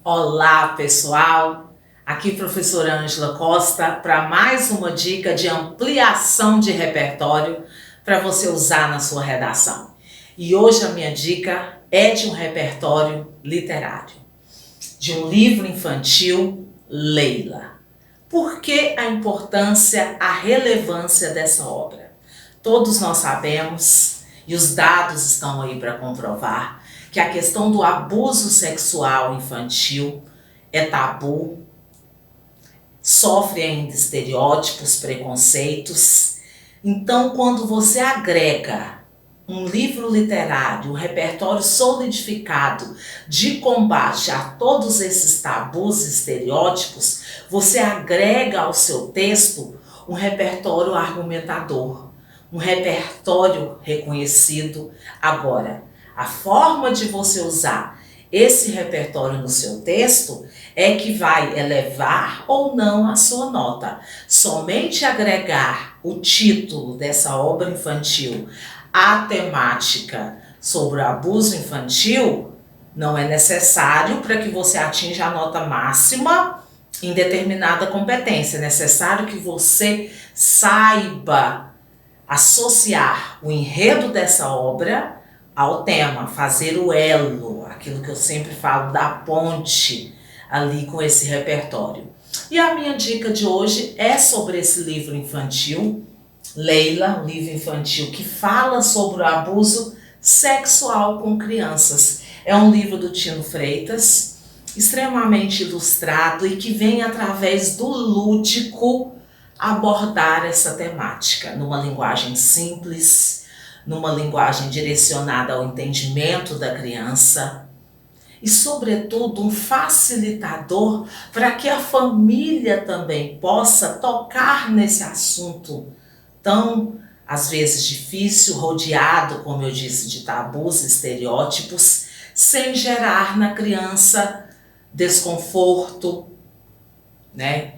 Olá, pessoal! Aqui professora Ângela Costa para mais uma dica de ampliação de repertório para você usar na sua redação. E hoje a minha dica é de um repertório literário, de um livro infantil, Leila. Por que a importância, a relevância dessa obra? Todos nós sabemos, e os dados estão aí para comprovar, que a questão do abuso sexual infantil é tabu, sofre ainda estereótipos, preconceitos. Então, quando você agrega um livro literário, um repertório solidificado de combate a todos esses tabus e estereótipos, você agrega ao seu texto um repertório argumentador, um repertório reconhecido. Agora, a forma de você usar esse repertório no seu texto é que vai elevar ou não a sua nota. Somente agregar o título dessa obra infantil à temática sobre o abuso infantil não é necessário para que você atinja a nota máxima em determinada competência. É necessário que você saiba associar o enredo dessa obra ao tema, fazer o elo, aquilo que eu sempre falo, da ponte ali com esse repertório. E a minha dica de hoje é sobre esse livro infantil, Leila, um livro infantil que fala sobre o abuso sexual com crianças. É um livro do Tino Freitas, extremamente ilustrado e que vem através do lúdico abordar essa temática numa linguagem simples, numa linguagem direcionada ao entendimento da criança e, sobretudo, um facilitador para que a família também possa tocar nesse assunto tão, às vezes, difícil, rodeado, como eu disse, de tabus e estereótipos, sem gerar na criança desconforto, né?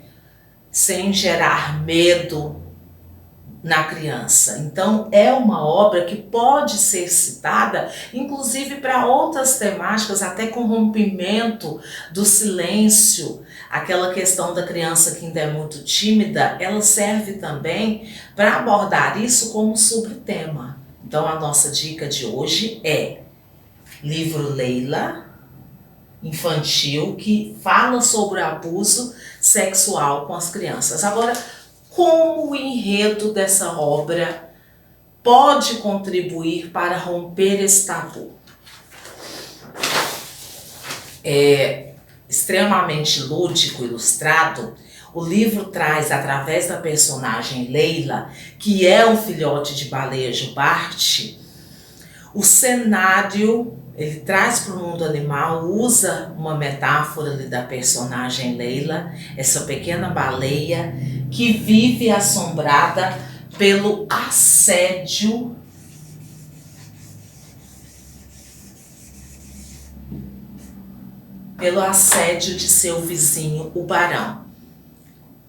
Sem gerar medo na criança. Então é uma obra que pode ser citada inclusive para outras temáticas, até com rompimento do silêncio, aquela questão da criança que ainda é muito tímida, ela serve também para abordar isso como subtema. Então a nossa dica de hoje é livro Leila, infantil, que fala sobre abuso sexual com as crianças. Agora, como o enredo dessa obra pode contribuir para romper esse tabu? É extremamente lúdico, ilustrado. O livro traz, através da personagem Leila, que é um filhote de baleia jubarte, o cenário, ele traz para o mundo animal, usa uma metáfora ali da personagem Leila, essa pequena baleia que vive assombrada pelo assédio de seu vizinho, o barão.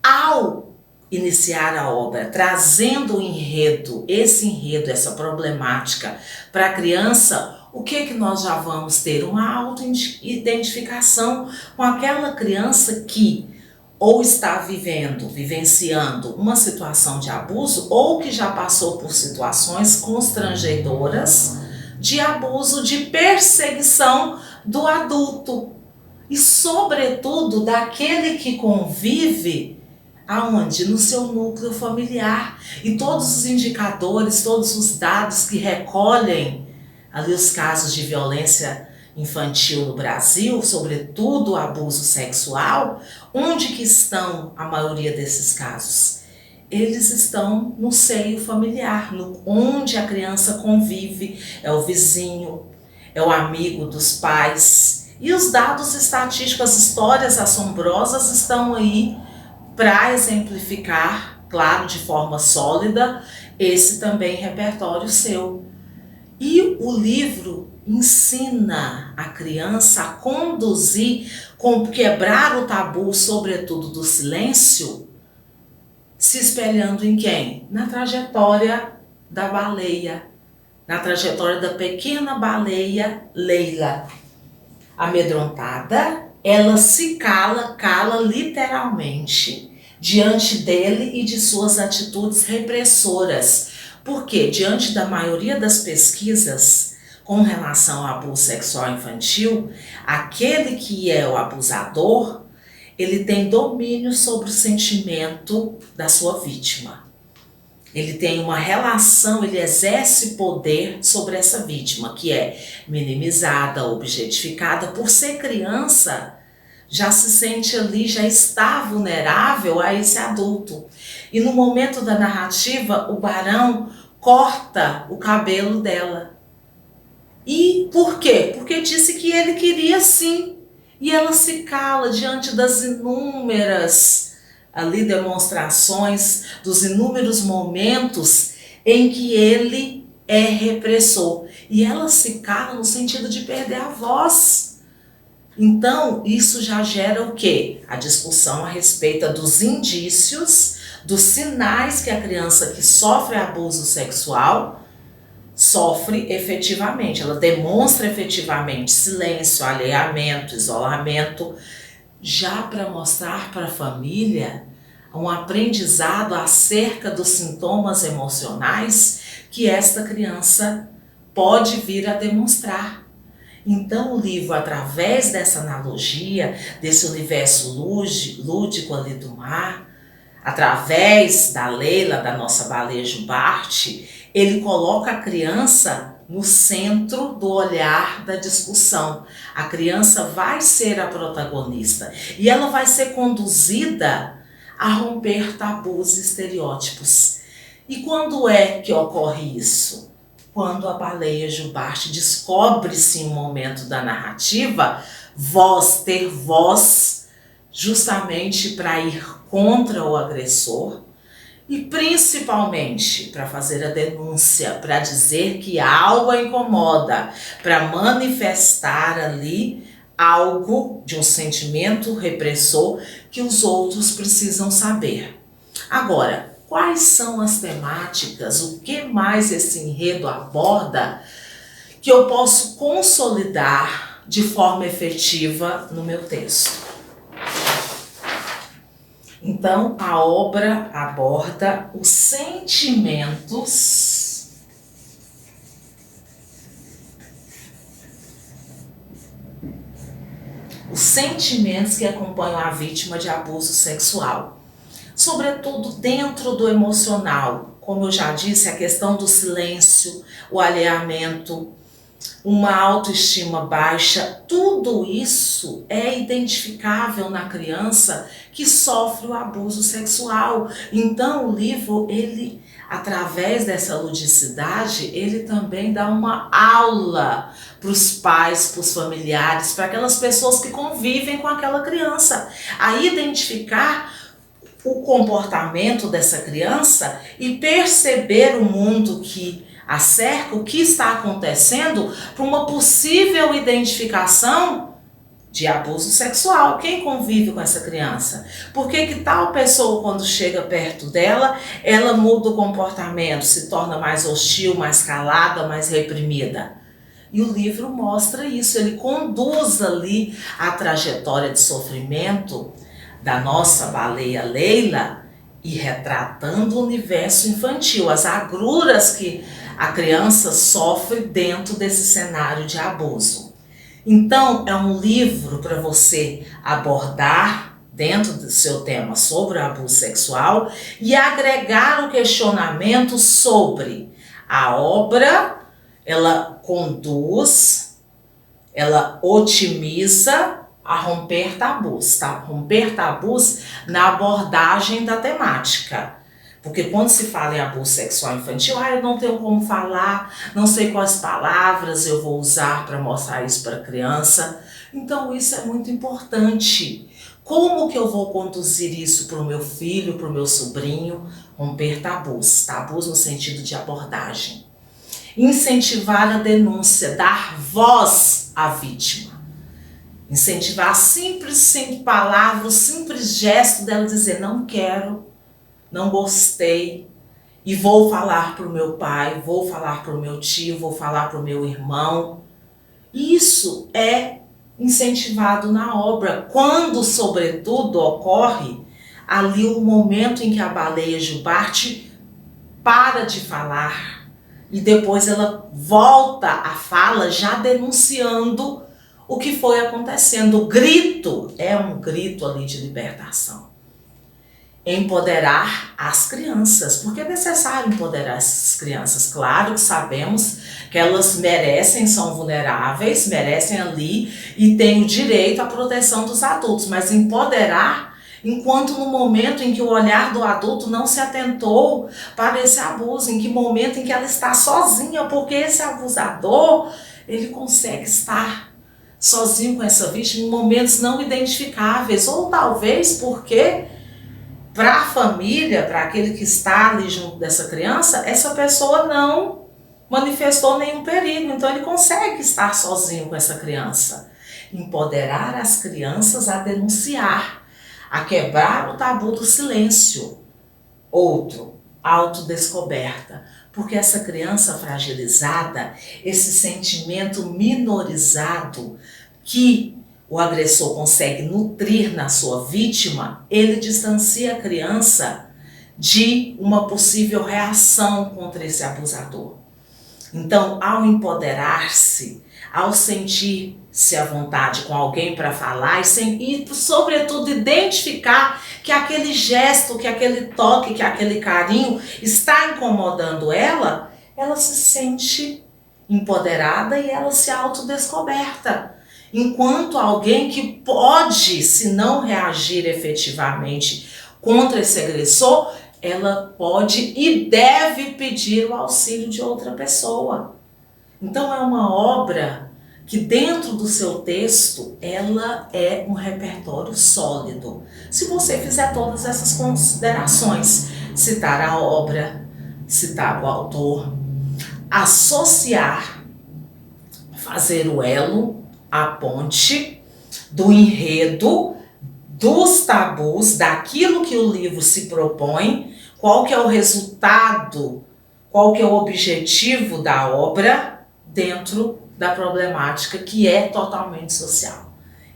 Ao iniciar a obra, trazendo o enredo, essa problemática para a criança, o que nós já vamos ter? Uma auto-identificação com aquela criança que ou está vivenciando uma situação de abuso, ou que já passou por situações constrangedoras de abuso, de perseguição do adulto. E, sobretudo, daquele que convive aonde? No seu núcleo familiar. E todos os indicadores, todos os dados que recolhem ali os casos de violência infantil no Brasil, sobretudo o abuso sexual, onde que estão a maioria desses casos? Eles estão no seio familiar, onde a criança convive, é o vizinho, é o amigo dos pais. E os dados estatísticos, as histórias assombrosas estão aí para exemplificar, claro, de forma sólida, esse também repertório seu. E o livro ensina a criança a conduzir, quebrar o tabu, sobretudo do silêncio, se espelhando em quem? Na trajetória da baleia, na trajetória da pequena baleia Leila, amedrontada, ela se cala literalmente diante dele e de suas atitudes repressoras. Porque, diante da maioria das pesquisas com relação ao abuso sexual infantil, aquele que é o abusador, ele tem domínio sobre o sentimento da sua vítima. Ele tem uma relação, ele exerce poder sobre essa vítima, que é minimizada, objetificada. Por ser criança, já se sente ali, já está vulnerável a esse adulto. E no momento da narrativa, o Barão corta o cabelo dela. E por quê? Porque disse que ele queria sim. E ela se cala diante das inúmeras ali demonstrações, dos inúmeros momentos em que ele é repressor. E ela se cala no sentido de perder a voz. Então, isso já gera o quê? A discussão a respeito dos indícios, dos sinais que a criança que sofre abuso sexual sofre efetivamente. Ela demonstra efetivamente silêncio, alheamento, isolamento, já para mostrar para a família um aprendizado acerca dos sintomas emocionais que esta criança pode vir a demonstrar. Então o livro, através dessa analogia, desse universo lúdico ali do mar, através da Leila, da nossa baleia jubarte, ele coloca a criança no centro do olhar da discussão. A criança vai ser a protagonista e ela vai ser conduzida a romper tabus e estereótipos. E quando é que ocorre isso? Quando a baleia jubarte descobre-se em um momento da narrativa ter voz, justamente para ir contra o agressor e principalmente para fazer a denúncia, para dizer que algo a incomoda, para manifestar ali algo de um sentimento repressor que os outros precisam saber. Agora, quais são as temáticas, o que mais esse enredo aborda que eu posso consolidar de forma efetiva no meu texto? Então, a obra aborda os sentimentos que acompanham a vítima de abuso sexual. Sobretudo dentro do emocional, como eu já disse, a questão do silêncio, o alheamento, uma autoestima baixa, tudo isso é identificável na criança que sofre o abuso sexual. Então o livro, ele, através dessa ludicidade, ele também dá uma aula para os pais, para os familiares, para aquelas pessoas que convivem com aquela criança, a identificar o comportamento dessa criança e perceber o mundo que a cerca, o que está acontecendo, para uma possível identificação de abuso sexual. Quem convive com essa criança? Por que tal pessoa, quando chega perto dela, ela muda o comportamento, se torna mais hostil, mais calada, mais reprimida? E o livro mostra isso, ele conduz ali a trajetória de sofrimento da nossa baleia Leila e retratando o universo infantil, as agruras que a criança sofre dentro desse cenário de abuso. Então, é um livro para você abordar dentro do seu tema sobre o abuso sexual e agregar o questionamento sobre a obra. Ela conduz, ela otimiza a romper tabus, tá? Romper tabus na abordagem da temática. Porque quando se fala em abuso sexual infantil, eu não tenho como falar, não sei quais palavras eu vou usar para mostrar isso para a criança. Então isso é muito importante. Como que eu vou conduzir isso para o meu filho, para o meu sobrinho? Romper tabus, tabus no sentido de abordagem. Incentivar a denúncia, dar voz à vítima. Incentivar simples palavras, simples gesto dela dizer não quero, não gostei e vou falar para o meu pai, vou falar para o meu tio, vou falar para o meu irmão. Isso é incentivado na obra, quando, sobretudo, ocorre ali o momento em que a baleia jubarte para de falar e depois ela volta à fala já denunciando o que foi acontecendo. O grito é um grito ali de libertação. Empoderar as crianças, porque é necessário empoderar essas crianças. Claro que sabemos que elas merecem, são vulneráveis, merecem ali e têm o direito à proteção dos adultos, mas empoderar enquanto no momento em que o olhar do adulto não se atentou para esse abuso, em que momento em que ela está sozinha, porque esse abusador, ele consegue estar sozinho com essa vítima em momentos não identificáveis, ou talvez porque para a família, para aquele que está ali junto dessa criança, essa pessoa não manifestou nenhum perigo, então ele consegue estar sozinho com essa criança. Empoderar as crianças a denunciar, a quebrar o tabu do silêncio. Outro, autodescoberta, porque essa criança fragilizada, esse sentimento minorizado que o agressor consegue nutrir na sua vítima, ele distancia a criança de uma possível reação contra esse abusador. Então, ao empoderar-se, ao sentir-se à vontade com alguém para falar e, sobretudo, identificar que aquele gesto, que aquele toque, que aquele carinho está incomodando ela se sente empoderada e ela se autodescoberta. Enquanto alguém que pode, se não reagir efetivamente contra esse agressor, ela pode e deve pedir o auxílio de outra pessoa. Então é uma obra que dentro do seu texto, ela é um repertório sólido. Se você fizer todas essas considerações, citar a obra, citar o autor, associar, fazer o elo, a ponte do enredo, dos tabus, daquilo que o livro se propõe, qual que é o resultado, qual que é o objetivo da obra dentro da problemática que é totalmente social.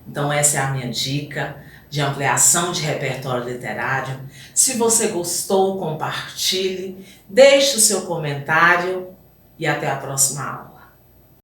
Então essa é a minha dica de ampliação de repertório literário. Se você gostou, compartilhe, deixe o seu comentário e até a próxima aula.